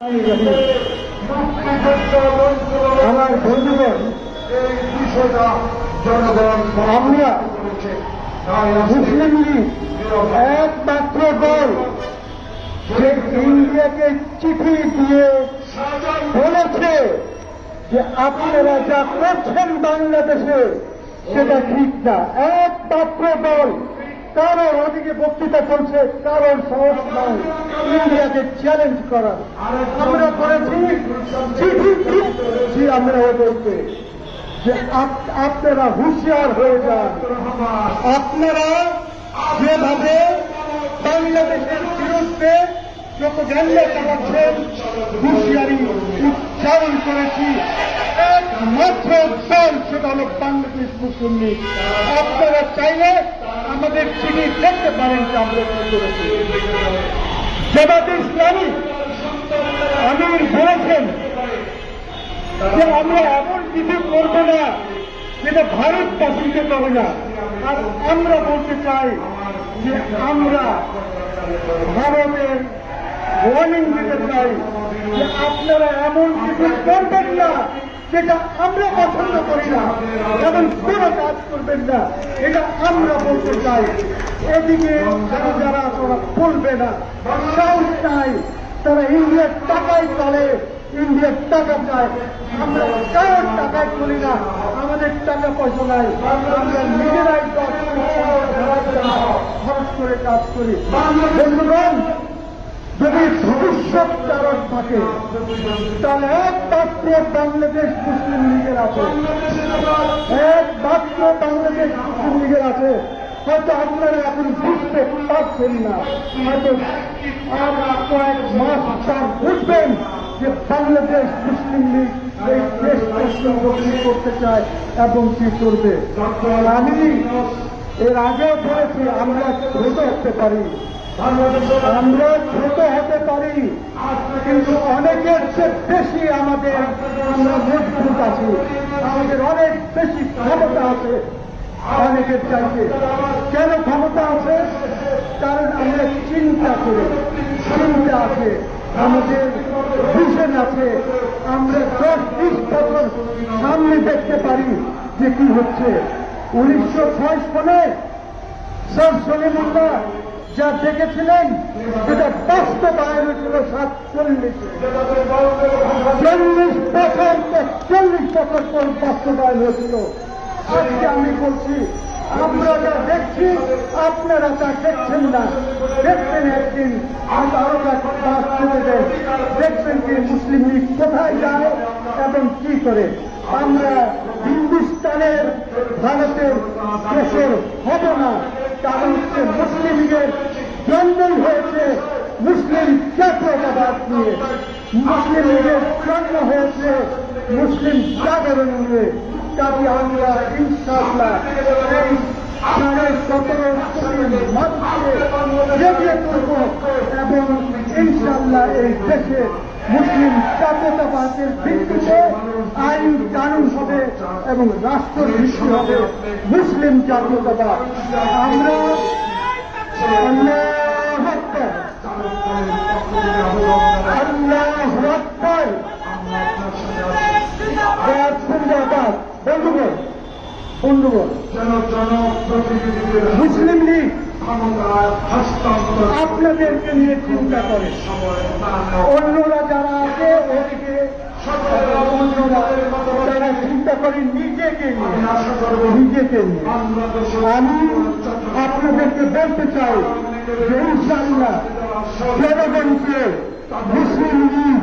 আমার বন্ধুগণ, আমরা মুসলিম লীগ একমাত্র দল যে ইন্ডিয়াকে চিঠি দিয়ে বলেছে যে আপনারা যা করছেন বাংলাদেশে সেটা ঠিক না। একমাত্র দল, কারণ ওদিকে বক্তৃতা চলছে, কারণ সাহস নয় ইন্ডিয়াকে চ্যালেঞ্জ করার। আমরা করেছি চিঠি দিচ্ছি আমরা ওদেরকে যে আপনারা হুঁশিয়ার হয়ে যান। আপনারা যেভাবে বাংলাদেশের বিরুদ্ধে প্রোপাগান্ডা চালাচ্ছেন, হুঁশিয়ারি উচ্চারণ করেছি। একমাত্র দল সেটা হল বাংলাদেশ মুসলিম লীগ। আপনারা চাইলে আমাদের চিঠি দেখতে পারেন যে আমরা কি করেছি। জামাতে ইসলামী আমির বলেছেন যে আমরা এমন কিছু করব না যেটা ভারত পছন্দ করে না। আর আমরা বলতে চাই যে আমরা ভারতের ওয়ার্নিং দিতে চাই যে আপনারা এমন কিছু করবেন না যেটা আমরা পছন্দ করি না, এমন কোন কাজ করবেন না, এটা আমরা বলতে চাই। এদিকে যারা ওরা বলবে না, সাহস নাই, তারা ইন্ডিয়ার টাকায় চলে, ইন্ডিয়ার টাকা চায়। আমরা কারোর টাকায় চলি না, আমাদের টাকা পয়সা নাই, আমরা নিজেরাই খরচ করে কাজ করি। বন্ধুগণ, যদি ভবিষ্যৎ কারণ থাকে তাহলে একমাত্র বাংলাদেশ মুসলিম লীগের আছে, একমাত্র বাংলাদেশ মুসলিম লীগের আছে। হয়তো আপনারা এখন বুঝতে পারছেন না, হয়তো আর কয়েক মাস পর বুঝবেন যে বাংলাদেশ মুসলিম লীগ এই দেশ কি করতে চায় এবং কি করবে। আমি এর আগেও বলেছি আমরা ছোট হতে পারি, আমরা ছোট হতে পারি, কিন্তু অনেকের চেয়ে বেশি আমরা মজবুত আছি, আমাদের অনেক বেশি ক্ষমতা আছে অনেকের চাইতে। কেন ক্ষমতা আছে? কারণ আমরা চিন্তা করি, চিন্তা আছে, আমাদের ভিশন আছে, আমরা 10-20 বছর সামনে দেখতে পারি যে কি হচ্ছে। 1906 সালে স্যার সলিমুল্লাহ যা দেখেছিলেন সেটা বাস্তবায়ন হয়েছিল 40 বছর পর বাস্তবায়ন হয়েছিল। আজকে আমি বলছি আমরা যা দেখছি আপনারা তা দেখছেন না, দেখবেন একদিন আরো কাজ করে দেন, দেখবেন যে মুসলিম লীগ কোথায় যায় এবং কি করে। আমরা হিন্দুস্তানের ভারতের দেশের হব না, কারণ হচ্ছে মুসলিম লীগের জন্মই হয়েছে মুসলিম জাতীয়তাবাদ নিয়ে, মুসলিম লীগের জন্ম হয়েছে মুসলিম জাগরণ নিয়ে। কাজে আমরা ইনশাআল্লাহ এই 17.5 মানুষকে জেগে তুলব এবং ইনশাআল্লাহ এই দেশে মুসলিম জাতীয়তাবাদের ভিত্তিতে আইন কানুন হবে এবং রাষ্ট্র সৃষ্টি হবে মুসলিম জাতীয়তাবাদ। আমরা আল্লাহু আকবার, আল্লাহু আকবার, জিন্দাবাদ। বন্ধুগণ, মুসলিম লীগ আপনাদেরকে নিয়ে চিন্তা করে, অন্যরা যারা আছে ওদিকে তারা চিন্তা করে নিজেকে নিয়ে। আমি আপনাদেরকে বলতে চাই যে ইনশাআল্লাহ জনগণকে, মুসলিম লীগ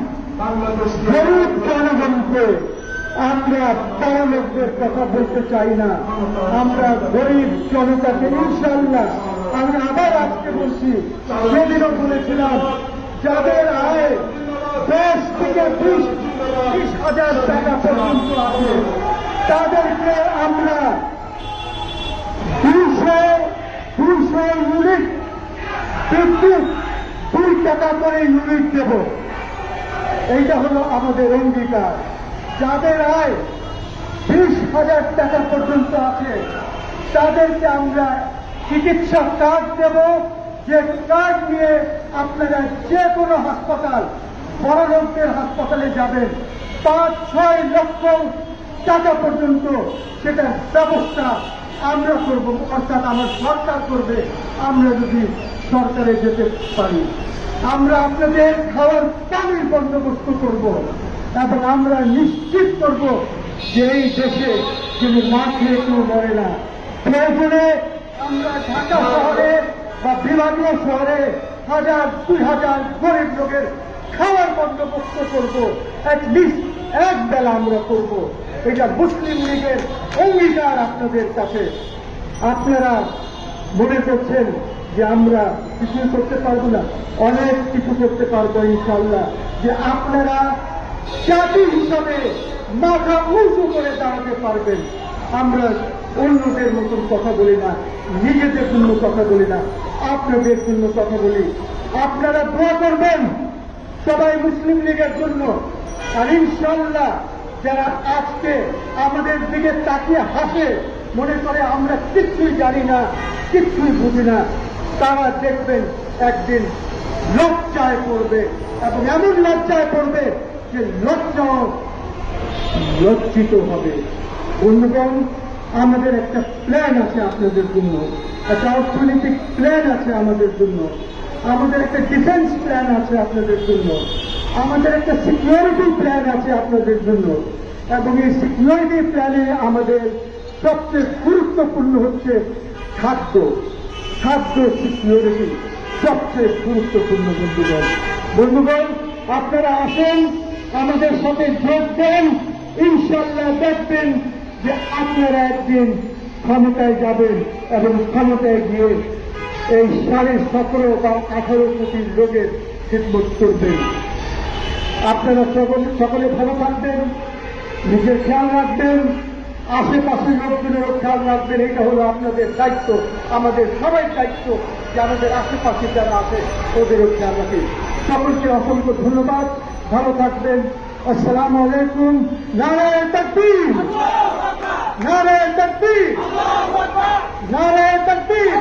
গরিব জনগণকে, আমরা বড় লোকদের কথা বলতে চাই না, আমরা গরিব জনতাকে ইনশাআল্লাহ, আমি আবার আজকে বলছি, সেদিনও বলেছিলাম, যাদের আয় 10 থেকে 20 হাজার টাকা পর্যন্ত আছে তাদেরকে আমরা 200 ইউনিট বিদ্যুৎ 2 টাকা করে ইউনিট দেব। এইটা হলো আমাদের অঙ্গীকার। যাদের আয় 20,000 টাকা পর্যন্ত আছে তাদেরকে আমরা চিকিৎসা কার্ড দেব, যে কার্ড নিয়ে আপনারা যে কোনো হাসপাতাল বড় লোকদের হাসপাতালে যাবেন 5-6 লক্ষ টাকা পর্যন্ত সেটার ব্যবস্থা আমরা করব, অর্থাৎ আমার সরকার করবে, আমরা যদি সরকারে যেতে পারি। আমরা আপনাদের খাওয়ার পানির বন্দোবস্ত করব এবং আমরা নিশ্চিত করব যে এই দেশে যিনি না খেয়ে কেউ মরে না। প্রয়োজনে আমরা ঢাকা শহরে বা বিভাগীয় শহরে 1000-2000 গরিব লোকের খাওয়ার বন্দোবস্ত করব, অ্যাটলিস্ট এক বেলা আমরা করব। এটা মুসলিম লীগের অঙ্গীকার আপনাদের কাছে। আপনারা মনে করছেন যে আমরা কিছু করতে পারবো না, অনেক কিছু করতে পারবো ইনশাল্লাহ। যে আপনারা জাতি হিসাবে মাথা উঁচু করে দাঁড়াতে পারবেন। আমরা অন্যদের মতন কথা বলি না, নিজেদের জন্য কথা বলি না, আপনাদের জন্য কথা বলি। আপনারা দোয়া করবেন সবাই মুসলিম লীগের জন্য। আর ইনশাল্লাহ যারা আজকে আমাদের দিকে তাকিয়ে হাসে, মনে করে আমরা কিচ্ছুই জানি না, কিচ্ছুই বুঝি না, তারা দেখবেন একদিন লজ্জায় পড়বে এবং এমন লজ্জায় পড়বে যে লজ্জিত হবে। বন্ধুগণ, আমাদের একটা প্ল্যান আছে আপনাদের জন্য, একটা অর্থনৈতিক প্ল্যান আছে আমাদের জন্য, আমাদের একটা ডিফেন্স প্ল্যান আছে আপনাদের জন্য, আমাদের একটা সিকিউরিটি প্ল্যান আছে আপনাদের জন্য। এবং এই সিকিউরিটি প্ল্যানে আমাদের সবচেয়ে গুরুত্বপূর্ণ হচ্ছে খাদ্য সিকিউরিটি সবচেয়ে গুরুত্বপূর্ণ। বন্ধুগণ, আপনারা আসেন, আমাদের সাথে যোগ দেন। ইনশাল্লাহ দেখবেন যে আপনারা একদিন ক্ষমতায় যাবেন এবং ক্ষমতায় গিয়ে এই 17.5 বা 18 কোটি লোকের খিদমত করবেন। আপনারা সকলে ভালো থাকবেন, নিজের খেয়াল রাখবেন, আশেপাশের লোকজনেরও খেয়াল রাখবেন। এটা হলো আপনাদের দায়িত্ব, আমাদের সবাই দায়িত্ব যে আমাদের আশেপাশে যারা আছে ওদেরও খেয়াল রাখি। সকলকে অসংখ্য ধন্যবাদ, ভালো থাকবেন। আসসালামু আলাইকুম। নারায়ে তাকবীর, নারায়ে তাকবীর, নারায়ে তাকবীর।